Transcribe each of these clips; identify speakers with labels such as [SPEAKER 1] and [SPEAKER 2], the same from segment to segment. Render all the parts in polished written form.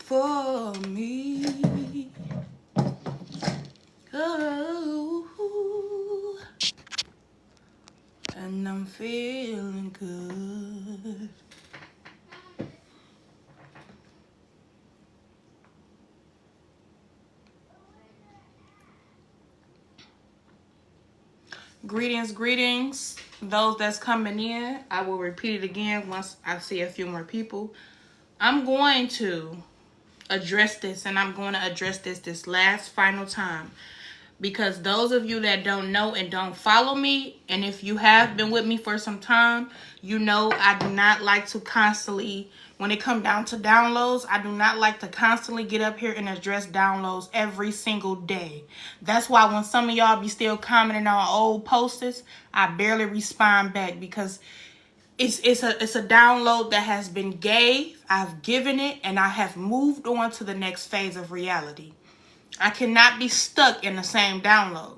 [SPEAKER 1] for me. Oh, and I'm feeling good. Greetings. Those that's coming in, I will repeat it again once I see a few more people. I'm going to address this, and I'm going to address this last final time. Because those of you that don't know and don't follow me, and if you have been with me for some time, you know I do not like to constantly, when it comes down to downloads, I do not like to constantly get up here and address downloads every single day. That's why when some of y'all be still commenting on old posts, I barely respond back, because it's a download that has been gave, I've given it, and I have moved on to the next phase of reality. I cannot be stuck in the same download.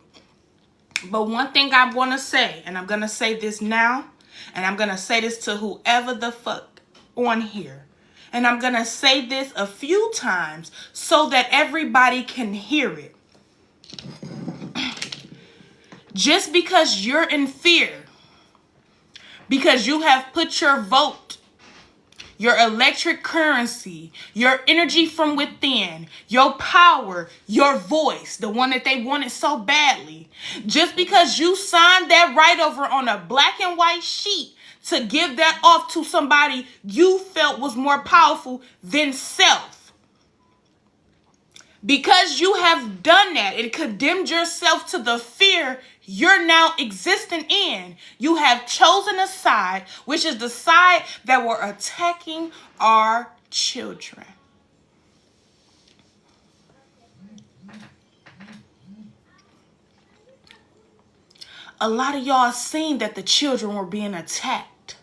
[SPEAKER 1] But one thing I want to say, and I'm going to say this now, and I'm going to say this to whoever the fuck on here. And I'm going to say this a few times so that everybody can hear it. Just because you're in fear, because you have put your vote, your electric currency, your energy from within, your power, your voice, the one that they wanted so badly. Just because you signed that right over on a black and white sheet to give that off to somebody you felt was more powerful than self. Because you have done that and condemned yourself to the fear you're now existing in, you have chosen a side, which is the side that were attacking our children. A lot of y'all seen that the children were being attacked,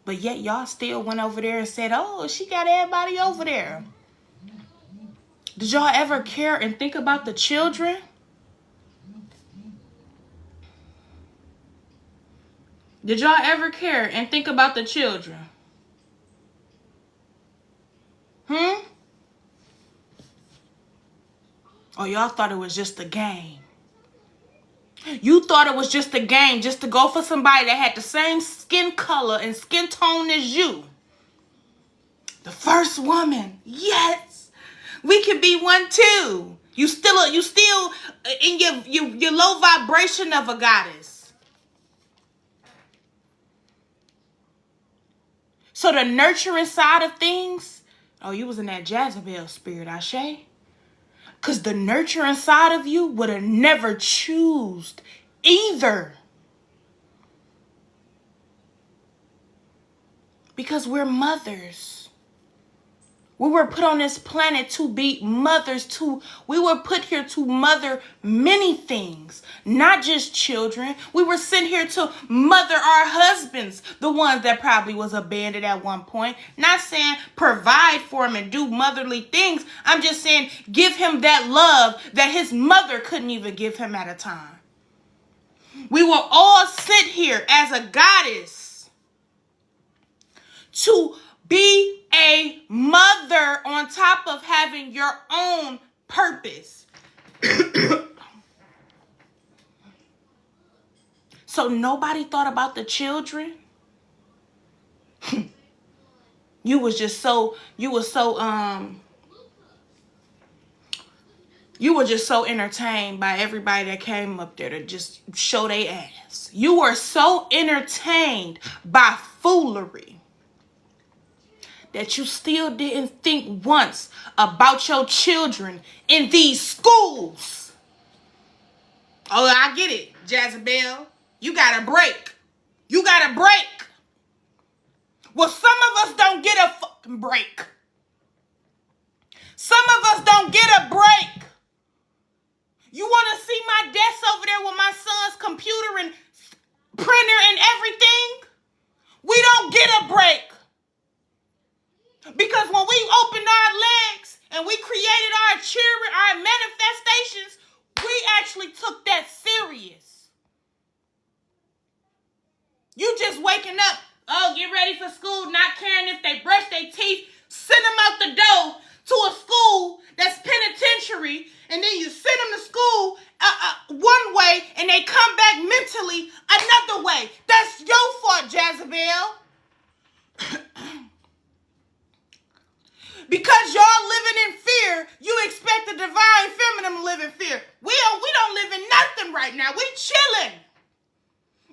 [SPEAKER 1] but yet y'all still went over there and said, oh, she got everybody over there. Did y'all ever care and think about the children? Did y'all ever care and think about the children? Or y'all thought it was just a game? You thought it was just a game just to go for somebody that had the same skin color and skin tone as you. The first woman. Yes. We can be one too. You still in your low vibration of a goddess. So the nurturing side of things, oh, you was in that Jezebel spirit, Ashe. Because the nurturing side of you would have never choose either. Because we're mothers. We were put on this planet to be mothers. We were put here to mother many things, not just children. We were sent here to mother our husbands, the ones that probably was abandoned at one point. Not saying provide for him and do motherly things. I'm just saying give him that love that his mother couldn't even give him at a time. We will all sit here as a goddess to be a mother on top of having your own purpose. So nobody thought about the children. You were just so entertained by everybody that came up there to just show their ass. You were so entertained by foolery that you still didn't think once about your children in these schools. Oh, I get it, Jezebel. You got a break. You got a break. Well, some of us don't get a fucking break. Some of us don't get a break. You want to see my desk over there with my son's computer and printer and everything? We don't get a break. Because when we opened our legs and we created our children, our manifestations, we actually took that serious. You just waking up, oh, get ready for school, not caring if they brush their teeth, send them out the door to and then you send them to school one way, and they come back mentally another way. That's your fault, Jezebel. Because y'all living in fear, you expect the divine feminine to live in fear. We don't live in nothing right now. We chilling.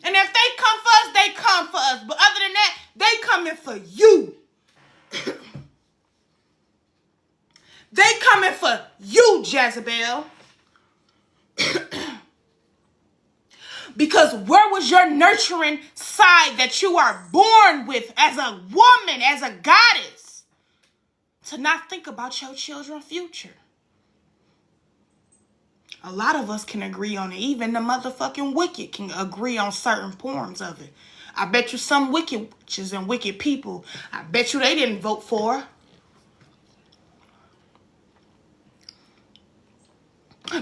[SPEAKER 1] And if they come for us, they come for us. But other than that, they coming for you. They coming for you, Jezebel. Because where was your nurturing side that you are born with as a woman, as a goddess, to not think about your children's future? A lot of us can agree on it. Even the motherfucking wicked can agree on certain forms of it. I bet you some wicked witches and wicked people, I bet you they didn't vote for her.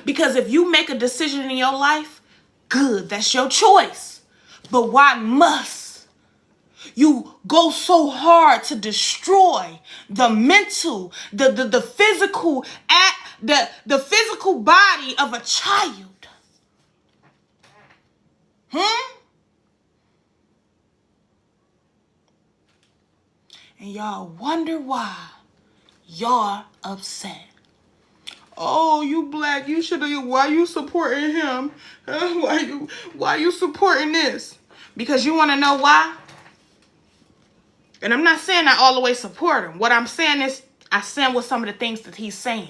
[SPEAKER 1] Because if you make a decision in your life, good, that's your choice. But why must you go so hard to destroy the mental, the physical the physical body of a child? And y'all wonder why y'all upset. Oh, you black, you should have, why you supporting him? Why you supporting this? Because you want to know why? And I'm not saying I all the way support him. What I'm saying is I stand with some of the things that he's saying.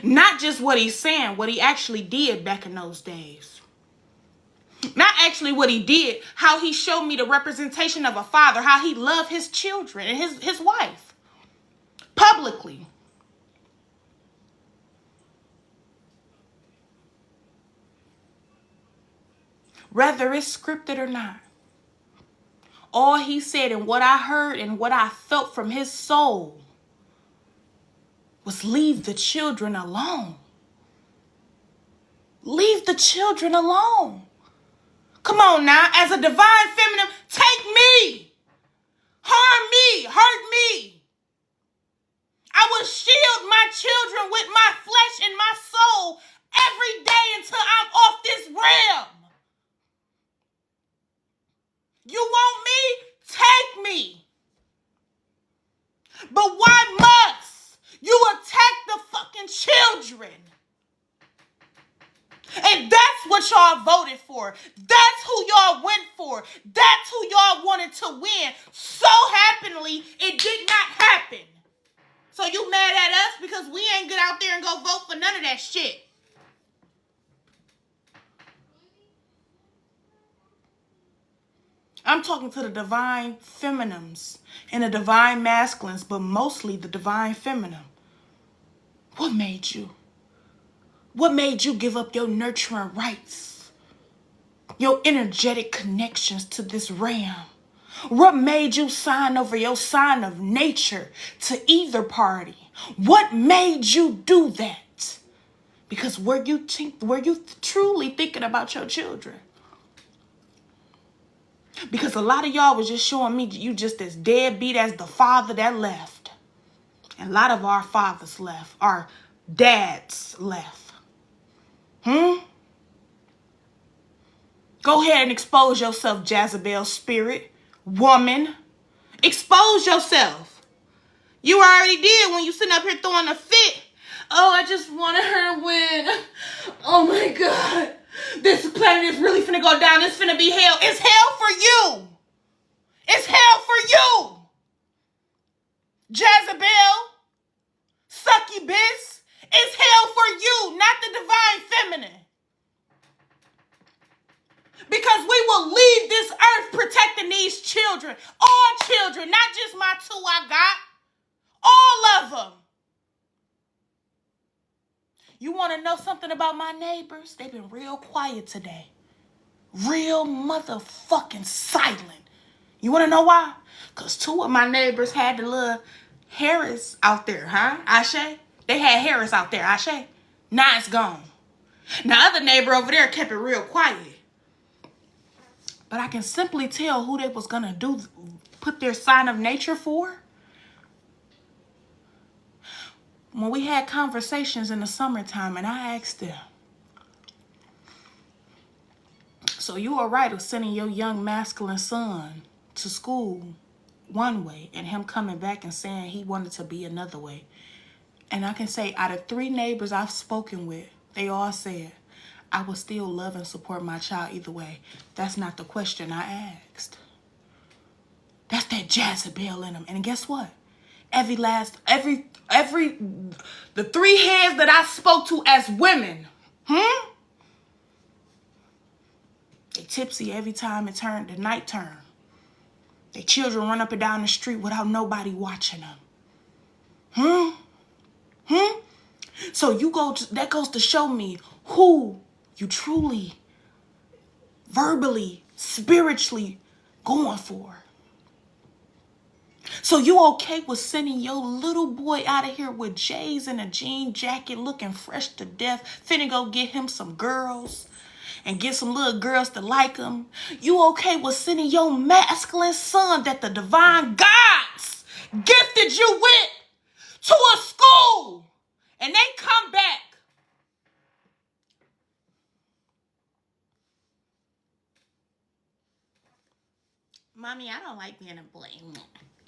[SPEAKER 1] Not just what he's saying, what he actually did back in those days. Not actually what he did, how he showed me the representation of a father, how he loved his children and his wife publicly. Whether it's scripted or not. All he said and what I heard and what I felt from his soul was leave the children alone. Leave the children alone. Come on now, as a divine feminine, take me. Harm me, hurt me. I will shield my children with my flesh and my soul every day until I'm off this realm. You want me? Take me. But why must you attack the fucking children? And that's what y'all voted for. That's who y'all went for. That's who y'all wanted to win. So happily, it did not happen. So you mad at us because we ain't get out there and go vote for none of that shit. I'm talking to the divine feminines and the divine masculines, but mostly the divine feminine. What made you? What made you give up your nurturing rights? Your energetic connections to this realm? What made you sign over your sign of nature to either party? What made you do that? Because were you truly thinking about your children? Because a lot of y'all was just showing me you just as deadbeat as the father that left. And a lot of our fathers left. Our dads left. Go ahead and expose yourself, Jezebel spirit. Woman. Expose yourself. You already did when you sitting up here throwing a fit. Oh, I just wanted her to win. Oh my God. This planet is really finna go down. It's finna be hell. It's hell for you. It's hell for you. Jezebel. Succubus. It's hell for you, not the divine feminine. Because we will leave this earth protecting these children. All children, not just my two I got. All of them. You want to know something about my neighbors? They've been real quiet today. Real motherfucking silent. You want to know why? Because two of my neighbors had the little Harris out there, huh? Ashe? They had Harris out there, Ashe. Now it's gone. Now, other neighbor over there kept it real quiet. But I can simply tell who they was going to put their sign of nature for. when we had conversations in the summertime, and I asked them, so you are right of sending your young masculine son to school one way and him coming back and saying he wanted to be another way. And I can say out of 3 neighbors I've spoken with, they all said, I will still love and support my child either way. That's not the question I asked. That's that Jezebel in them. And guess what? The 3 heads that I spoke to as women, they tipsy every time the night turn. Their children run up and down the street without nobody watching them. So that goes to show me who you truly, verbally, spiritually going for. So you okay with sending your little boy out of here with J's and a jean jacket looking fresh to death, finna go get him some girls and get some little girls to like him? You okay with sending your masculine son that the divine gods gifted you with to a school and they come back? Mommy, I don't like being a boy.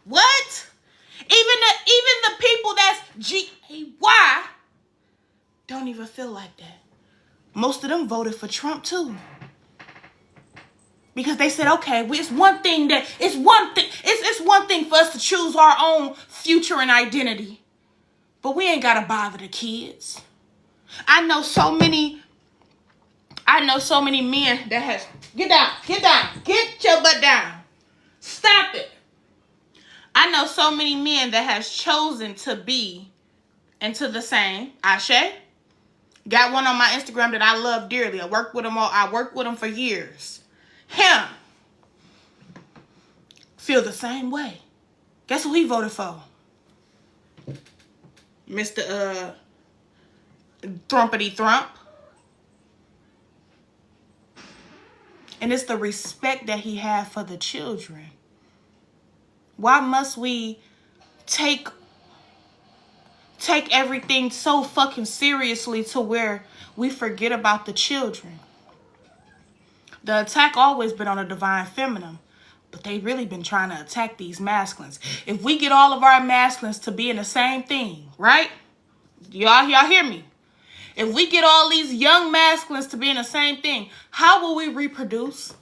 [SPEAKER 1] What? Even the people that's G-A-Y don't even feel like that. Most of them voted for Trump too. Because they said, okay, it's one thing for us to choose our own future and identity. But we ain't gotta bother the kids. I know so many men that has get down, get your butt down. Stop it. I know so many men that has chosen to be into the same. Ashe. Got one on my Instagram that I love dearly. I worked with him for years. Him. Feel the same way. Guess who he voted for? Mr. Thrumpety Thrump. And it's the respect that he had for the children. Why must we take everything so fucking seriously to where we forget about the children? The attack always been on the divine feminine, but they really been trying to attack these masculines. If we get all of our masculines to be in the same thing, right? Y'all hear me? If we get all these young masculines to be in the same thing, how will we reproduce?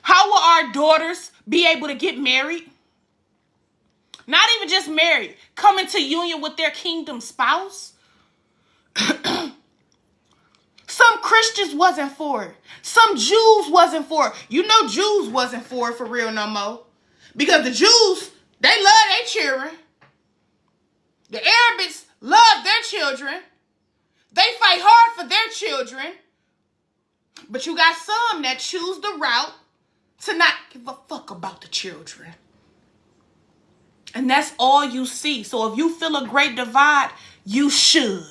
[SPEAKER 1] How will our daughters be able to get married? Not even just married, come into union with their kingdom spouse. Some Christians wasn't for it. Some Jews wasn't for it. You know Jews wasn't for it for real no more. Because the Jews, they love their children. The Arabics love their children. They fight hard for their children. But you got some that choose the route to not give a fuck about the children. And that's all you see. So if you feel a great divide, you should.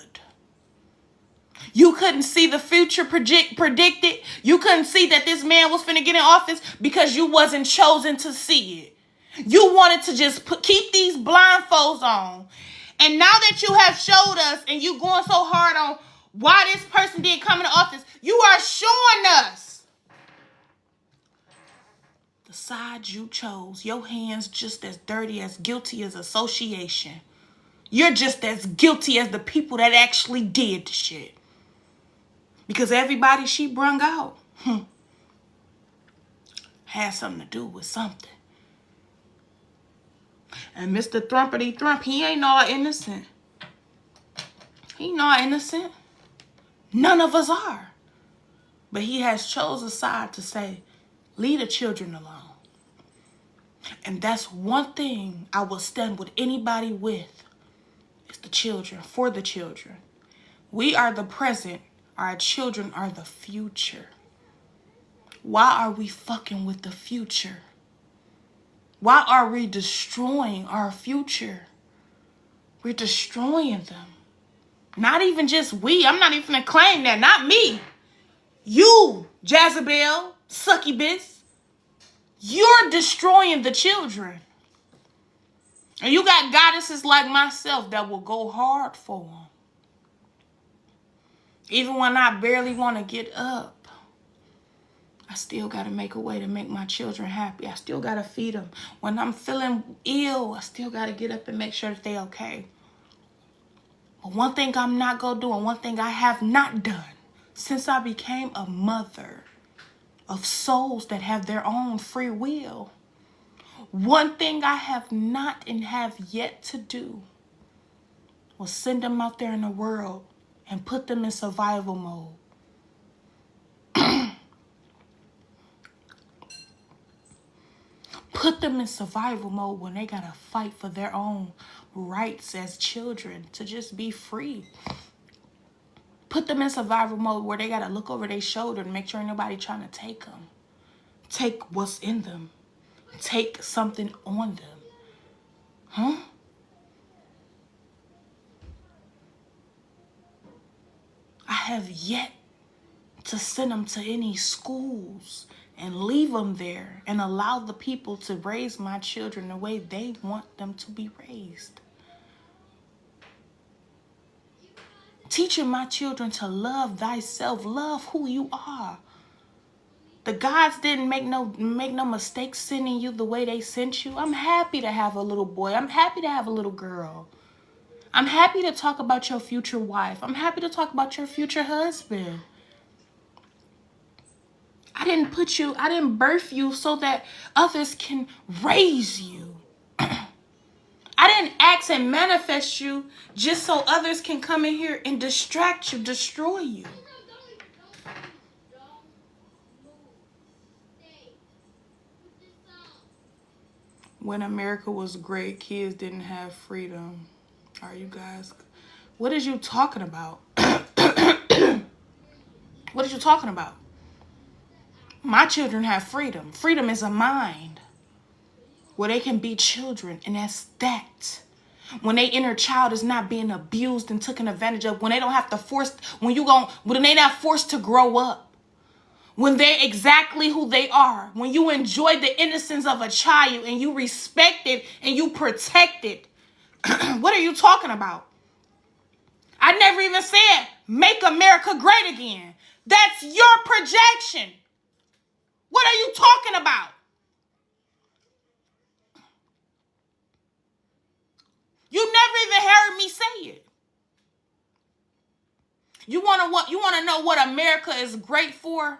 [SPEAKER 1] You couldn't see the future predicted. You couldn't see that this man was finna get in office because you wasn't chosen to see it. You wanted to just keep these blindfolds on. And now that you have showed us and you going so hard on why this person didn't come into office, you are showing us the side you chose. Your hands just as dirty, as guilty as association. You're just as guilty as the people that actually did the shit. Because everybody she brung out had something to do with something. And Mr. Thrumpety Thrump, he ain't all innocent. He not innocent. None of us are. But he has chose a side to say, leave the children alone. And that's one thing I will stand with anybody with. It's the children, for the children. We are the present. Our children are the future. Why are we fucking with the future? Why are we destroying our future? We're destroying them. Not even just we. I'm not even going to claim that. Not me. You, Jezebel, succubus. You're destroying the children. And you got goddesses like myself that will go hard for them. Even when I barely want to get up, I still got to make a way to make my children happy. I still got to feed them. When I'm feeling ill, I still got to get up and make sure that they're okay. But one thing I'm not going to do, and one thing I have not done since I became a mother of souls that have their own free will, one thing I have not and have yet to do was send them out there in the world and put them in survival mode. Put them in survival mode when they gotta fight for their own rights as children to just be free. Put them in survival mode where they gotta look over their shoulder and make sure ain't nobody trying to take them. Take what's in them. Take something on them. Huh? I have yet to send them to any schools and leave them there and allow the people to raise my children the way they want them to be raised. Teaching my children to love thyself, love who you are. The gods didn't make no mistake sending you the way they sent you. I'm happy to have a little boy. I'm happy to have a little girl. I'm happy to talk about your future wife. I'm happy to talk about your future husband. I didn't birth you so that others can raise you. I didn't ask and manifest you just so others can come in here and distract you, destroy you. When America was great, kids didn't have freedom. Are you guys? What is you talking about? What are you talking about? My children have freedom. Freedom is a mind where they can be children, and that's that. When their inner child is not being abused and taken advantage of, when they don't have to when they not forced to grow up, when they're exactly who they are, when you enjoy the innocence of a child and you respect it and you protect it. What are you talking about? I never even said, make America great again. That's your projection. What are you talking about? You never even heard me say it. You want to know what America is great for?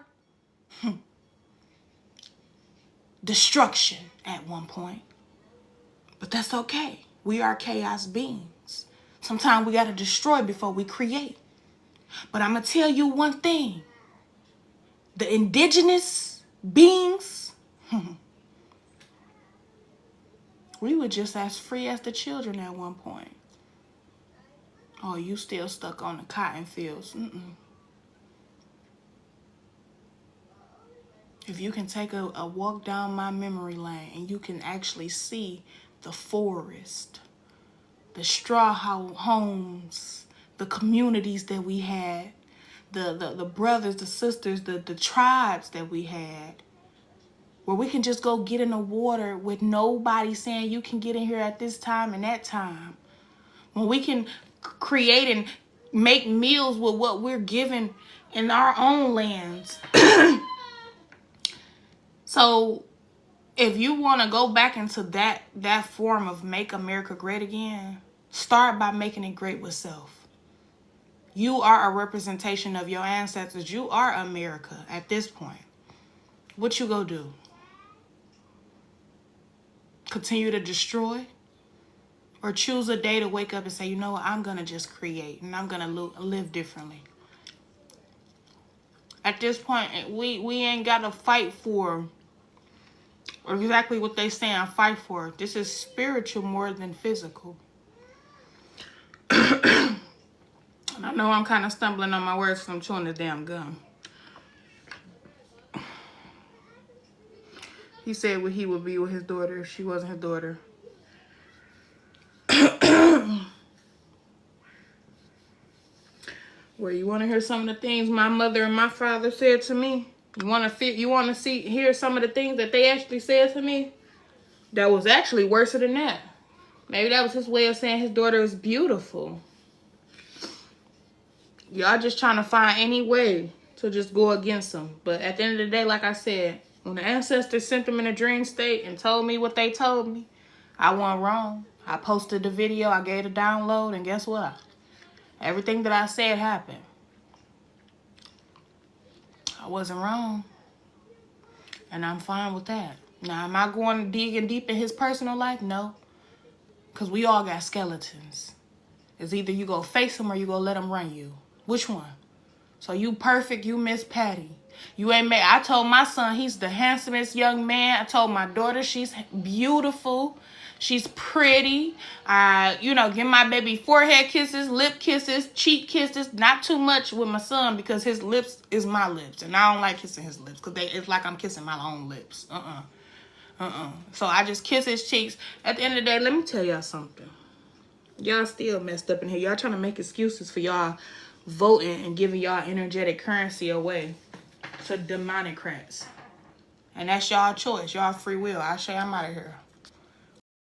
[SPEAKER 1] Destruction at one point. But that's okay. We are chaos beings. Sometimes we got to destroy before we create. But I'm going to tell you one thing. The indigenous beings, we were just as free as the children at one point. Oh, you still stuck on the cotton fields. If you can take a walk down my memory lane and you can actually see the forest, the straw homes, the communities that we had, the brothers, the sisters, the tribes that we had, where we can just go get in the water with nobody saying you can get in here at this time and that time. When we can create and make meals with what we're given in our own lands. So if you want to go back into that form of make America great again, start by making it great with self. You are a representation of your ancestors. You are America at this point. What you go do? Continue to destroy? Or choose a day to wake up and say, you know what, I'm going to just create and I'm going to live differently. At this point, we ain't got to fight for exactly what they say I fight for. This is spiritual more than physical. And I know I'm kind of stumbling on my words because I'm chewing this damn gum. He said what he would be with his daughter if she wasn't his daughter. Well, you want to hear some of the things my mother and my father said to me? You want to hear some of the things that they actually said to me? That was actually worse than that. Maybe that was his way of saying his daughter is beautiful. Y'all just trying to find any way to just go against him. But at the end of the day, like I said, when the ancestors sent them in a dream state and told me what they told me, I wasn't wrong. I posted the video, I gave it a download, and guess what? Everything that I said happened. I wasn't wrong. And I'm fine with that. Now, am I going digging deep in his personal life? No. Because we all got skeletons. It's either you go face him or you go let him run you. Which one? So you perfect, you Miss Patty. You ain't made. I told my son he's the handsomest young man. I told my daughter she's beautiful. She's pretty. Give my baby forehead kisses, lip kisses, cheek kisses. Not too much with my son because his lips is my lips. And I don't like kissing his lips because it's like I'm kissing my own lips. So I just kiss his cheeks. At the end of the day, let me tell y'all something. Y'all still messed up in here. Y'all trying to make excuses for y'all voting and giving y'all energetic currency away to democrats. And that's y'all choice. Y'all free will. I say I'm out of here.